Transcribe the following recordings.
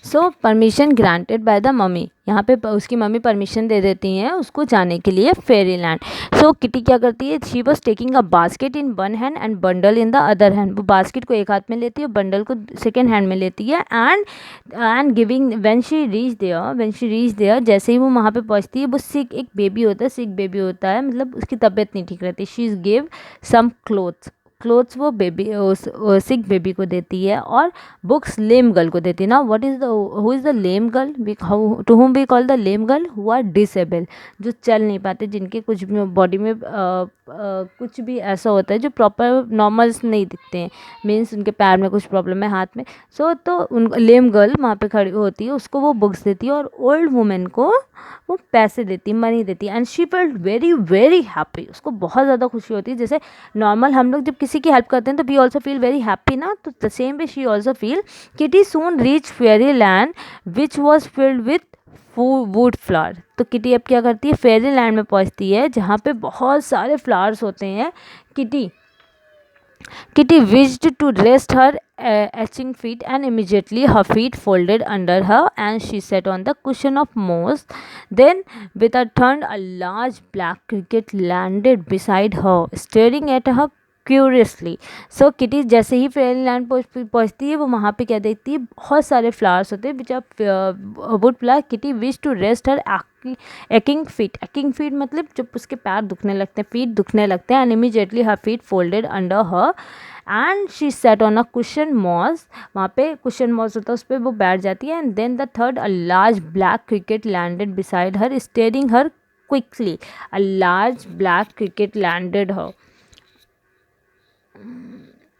So permission granted by the mummy, यहाँ पे उसकी मम्मी परमिशन दे देती हैं उसको जाने के लिए फेरी लैंड। सो किटी क्या करती है, she was taking a basket in one hand and bundle in the other hand, वो बास्केट को एक हाथ में लेती है, बंडल को सेकेंड हैंड में लेती है। And giving when she reach there, जैसे ही वो वहाँ पे पहुँचती है, वो सिक एक बेबी होता है, सिक बेबी होता है, मतलब उसकी तबीयत नहीं ठीक रहती। She is give some clothes वो बेबी सिक बेबी को देती है, और बुक्स लेम गर्ल को देती है। ना what is the who is the lame girl, to whom we call the lame girl, who are disable, जो चल नहीं पाते, जिनके कुछ भी बॉडी में कुछ भी ऐसा होता है जो प्रॉपर नॉर्मल्स नहीं दिखते हैं, मीन्स उनके पैर में कुछ प्रॉब्लम है, हाथ में। तो उन लेम गर्ल वहाँ पे खड़ी होती है, उसको वो बुक्स देती है, और ओल्ड वुमेन को वो पैसे देती है, मनी देती है। And she felt very very happy, उसको बहुत ज़्यादा खुशी होती है। जैसे नॉर्मल हम लोग जब किसी की हेल्प करते हैं तो we also feel very happy ना, तो the same way she also feel. Kitty soon reach fairy land which was filled with wood flower, तो किटी अब क्या करती है, फेरी लैंड में पहुंचती है जहाँ पे बहुत सारे फ्लावर्स होते हैं। Kitty wished to rest her aching feet, and immediately her feet folded under her and she sat on the cushion of moss. Then, with a turn, a large black cricket landed beside her, staring at her curiously. So kitty जैसे ही फेरी land पहुँचती है, वो वहाँ पे क्या देखती है, बहुत सारे फ्लावर्स होते हैं which are wood flower. Kitty wish to rest her aching feet मतलब जब उसके पैर दुखने लगते हैं, फीट दुखने लगते हैं। And immediately her feet folded under her and she set on a cushion moss, वहाँ पे कुशन मॉस होता है, उस पर वो बैठ जाती है। And then the third, a large black cricket landed beside her, staring her quickly. A large black cricket landed her,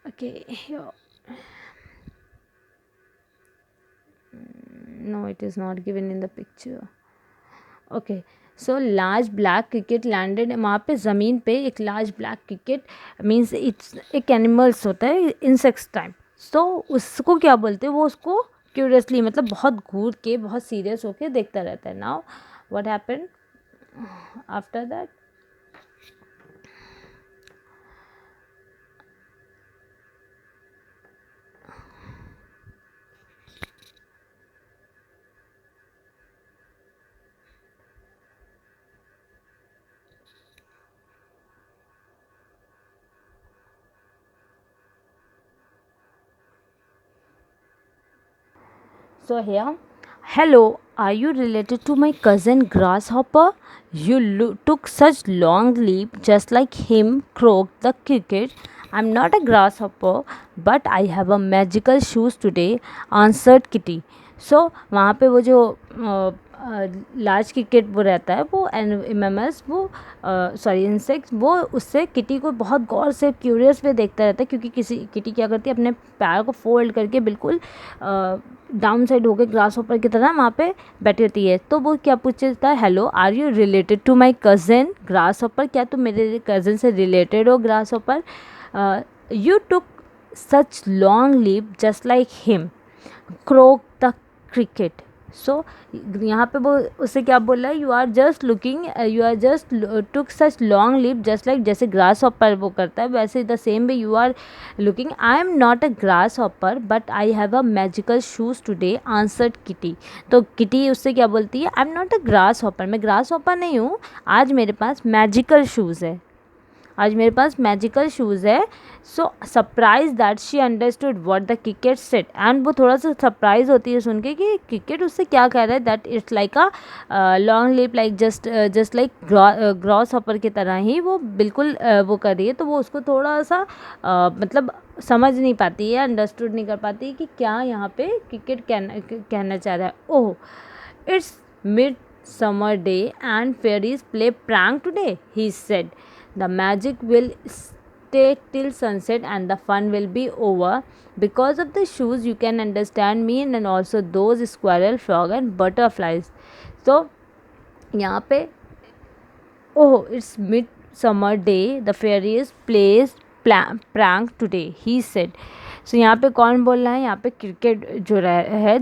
okay here. No, it is not given in the picture. Okay, so large black cricket landed, वहाँ पे ज़मीन पे एक large black cricket means it's एक animals होता है insects type. सो उसको क्या बोलते हैं, वो उसको क्यूरियसली मतलब बहुत घूर के बहुत सीरियस होके देखता रहता है। Now what happen after that, so here, hello, are you related to my cousin Grasshopper? You took such long leap just like him, croaked the cricket. I'm not a grasshopper, but I have a magical shoes today, answered Kitty. So वहाँ पे वो जो large cricket वो रहता है, वो MMS वो sorry insect, वो उससे किटी को बहुत गौर से क्यूरियस वे देखता रहता है, क्योंकि किटी क्या करती है, अपने पैर को फोल्ड करके बिल्कुल डाउन साइड होकर ग्रास हॉपर की तरह वहाँ पे बैठी होती है। तो वो क्या पूछता है, hello are you related to my cousin grasshopper, क्या तुम मेरे कज़न से रिलेटेड हो grasshopper? You took such long leave just like him, croak the cricket. So यहाँ पे वो उससे क्या बोल रहा है, you are just took such long leave just like, जैसे ग्रास हॉपर वो करता है वैसे the same way you are looking. I am not a grass hopper but I have a magical shoes today, answered kitty. तो kitty उससे क्या बोलती है, आई am not a grass hopper, मैं ग्रास हॉपर नहीं हूँ, आज मेरे पास मैजिकल शूज़ है, आज मेरे पास मैजिकल शूज़ है। So surprise that she understood what the cricket said, and वो थोड़ा सा सरप्राइज होती है सुन के कि क्रिकेट उससे क्या कह रहा है, that it's like a long lip like just like gross hopper की तरह ही वो बिल्कुल वो कर रही है। तो वो उसको थोड़ा सा मतलब समझ नहीं पाती है, अंडरस्टूड नहीं कर पाती कि क्या यहाँ पे क्रिकेट कहना चाह रहा है। Oh, it's mid summer day and fairies play prank today, he said. The magic will stay till sunset and the fun will be over. Because of the shoes you can understand me and also those squirrel, frog and butterflies. So यहाँ पे oh it's midsummer day, the fairies plays prank today, he said. सो यहाँ पे कौन बोल रहा है, यहाँ पे क्रिकेट जो है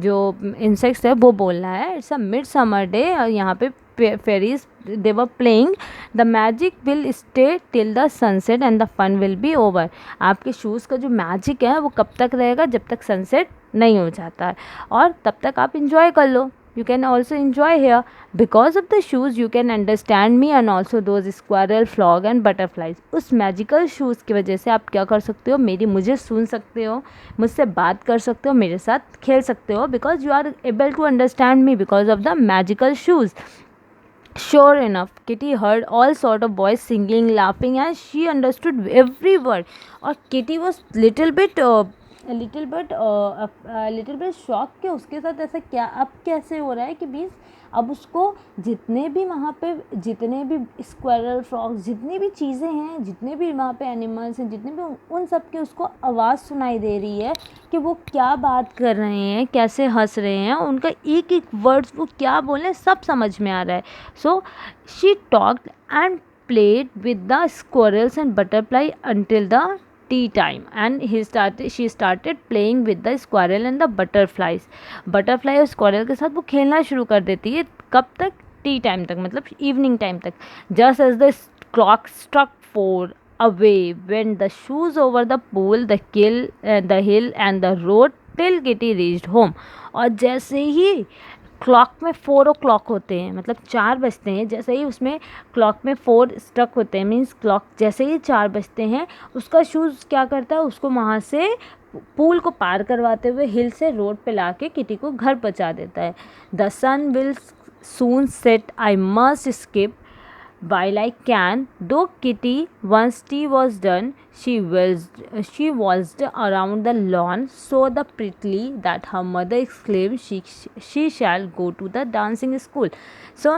जो इंसेक्ट्स है वो बोल रहा है, it's a mid summer day, और यहाँ पे fairies they were playing, the magic will stay till the sunset and the fun will be over. आपके शूज़ का जो मैजिक है वो कब तक रहेगा, जब तक सनसेट नहीं हो जाता है, और तब तक आप इंजॉय कर लो. You can also enjoy here. Because of the shoes you can understand me and also those squirrel, frog and butterflies. उस मैजिकल शूज़ की वजह से आप क्या कर सकते हो, मुझे सुन सकते हो, मुझसे बात कर सकते हो, मेरे साथ खेल सकते हो. Because you are able to understand me because of the magical shoes. Sure enough, Kitty heard all sort of boys singing, laughing, and she understood every word. और Kitty was little bit shocked कि उसके साथ ऐसा क्या अब कैसे हो रहा है कि बीस अब उसको जितने भी वहाँ पे जितने भी स्क्वायरल, फ्रॉग्स, जितनी भी चीज़ें हैं, जितने भी वहाँ पे एनिमल्स हैं, जितने भी उन सब की उसको आवाज़ सुनाई दे रही है कि वो क्या बात कर रहे हैं, कैसे हंस रहे हैं, उनका एक एक वर्ड्स वो क्या बोल रहे हैं सब समझ में आ रहा है. So she talked and played with the squirrels and butterfly until the tea time, and she started playing with the squirrel and the butterflies. Butterfly और स्क्वायरल के साथ वो खेलना शुरू कर देती है. कब तक? टी टाइम तक, मतलब इवनिंग टाइम तक. Just as the clock struck 4 away went the shoes over the pool, the hill and the road till Kitty reached home. और जैसे ही क्लॉक में 4 o'clock होते हैं, मतलब 4 बजते हैं, जैसे ही उसमें क्लॉक में 4 स्ट्रक होते हैं, मीन्स क्लॉक जैसे ही 4 बजते हैं, उसका शूज़ क्या करता है, उसको वहाँ से पूल को पार करवाते हुए हिल से रोड पे लाके किटी को घर पहुँचा देता है. The sun will soon set, I must skip while I can. Though Kitty, once tea was done, she waltzed around the lawn so the prettily that her mother exclaimed, she shall go to the dancing school. So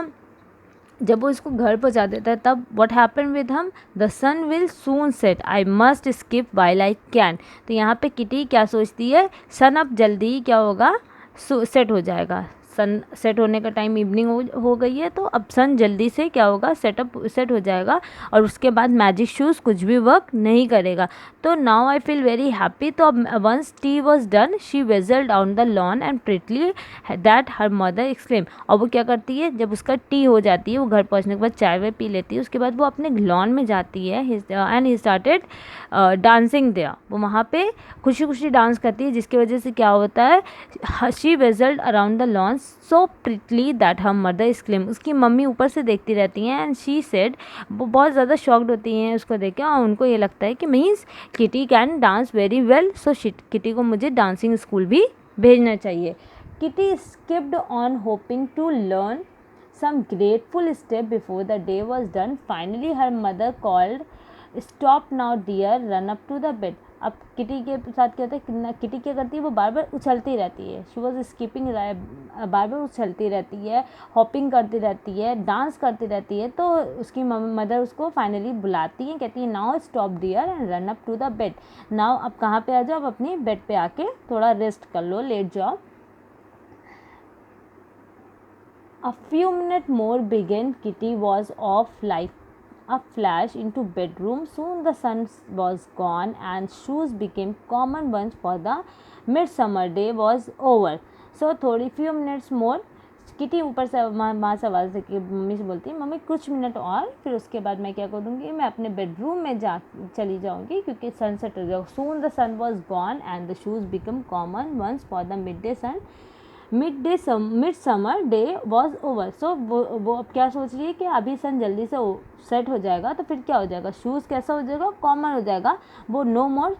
जब वो इसको घर पहुँचा देता है तब what happened with him? The sun will soon set, I must skip while I can. तो यहाँ पे किटी क्या सोचती है, सन अब जल्दी ही क्या होगा, सेट हो जाएगा. सन सेट होने का टाइम इवनिंग हो गई है, तो अब सन जल्दी से क्या होगा, सेट हो जाएगा, और उसके बाद मैजिक शूज़ कुछ भी वर्क नहीं करेगा. तो now I feel very happy. तो अब once tea was done she waddled on the lawn and prettily that her mother exclaim. और वो क्या करती है, जब उसका टी हो जाती है, वो घर पहुँचने के बाद चाय वाय पी लेती है, उसके बाद वो अपने लॉन में जाती है and he started dancing there. वो वहाँ पे खुशी खुशी डांस करती है, जिसकी वजह से क्या होता है, she waddled around the lawn so prettily that her mother exclaim. उसकी मम्मी ऊपर से देखती रहती हैं एंड शी सेड, वो बहुत ज़्यादा शॉक्ड होती हैं उसको देख के, और उनको ये लगता है कि means Kitty can dance very well, so Kitty को मुझे डांसिंग स्कूल भी भेजना चाहिए. Kitty skipped on hoping to learn some grateful step before the day was done. Finally her mother called, stop now dear, run up to the bed. अब kitty के साथ क्या होता है, किटी क्या करती है, वो बार बार उछलती रहती है. शी वॉज स्कीपिंग, बार बार उछलती रहती है, हॉपिंग करती रहती है, डांस करती रहती है. तो उसकी मदर उसको फाइनली बुलाती है, कहती है now stop dear and run up to the bed. Now अब कहाँ पे आ जाओ, अब अपनी बेड पे आके थोड़ा रेस्ट कर लो, लेट जाओ. A few minutes more began. Kitty was off like a flash into bedroom. Soon the sun was gone and shoes became common ones for the midsummer day was over. So थोड़ी few minutes more. Kitty ऊपर से माँ से आवाज़ दे के mummy से बोलती है, मम्मी कुछ मिनट और, फिर उसके बाद मैं क्या करूँगी, मैं अपने बेडरूम में चली जाऊँगी क्योंकि सनसेट हो जाएगा. Soon the sun was gone and the shoes became common ones for the midsummer day was over. So वो अब क्या सोच रही है कि अभी सन जल्दी से सेट हो जाएगा, तो फिर क्या हो जाएगा, शूज़ कैसा हो जाएगा, कॉमन हो जाएगा. वो no more,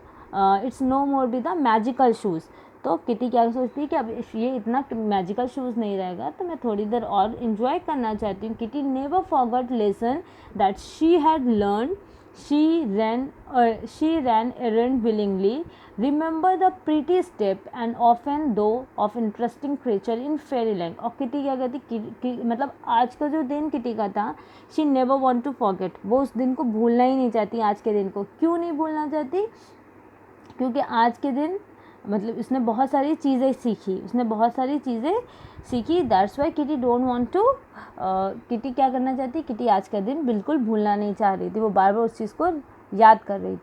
it's no more be the magical shoes. तो किटी क्या सोचती है कि अब ये इतना मैजिकल शूज़ नहीं रहेगा, तो मैं थोड़ी देर और इन्जॉय करना चाहती हूँ. Kitty never forgot lesson that she had learn. She ran errand willingly, remember the pretty step and often though of interesting creature in fairyland. और किटी क्या कहती, मतलब आज का जो दिन किटी का था, she never want to forget. वो उस दिन को भूलना ही नहीं चाहती. आज के दिन को क्यों नहीं भूलना चाहती, क्योंकि आज के दिन मतलब उसने बहुत सारी चीज़ें सीखी. That's why Kitty don't want to, Kitty क्या करना चाहती, किटी आज का दिन बिल्कुल भूलना नहीं चाह रही थी, वो बार बार उस चीज़ को याद कर रही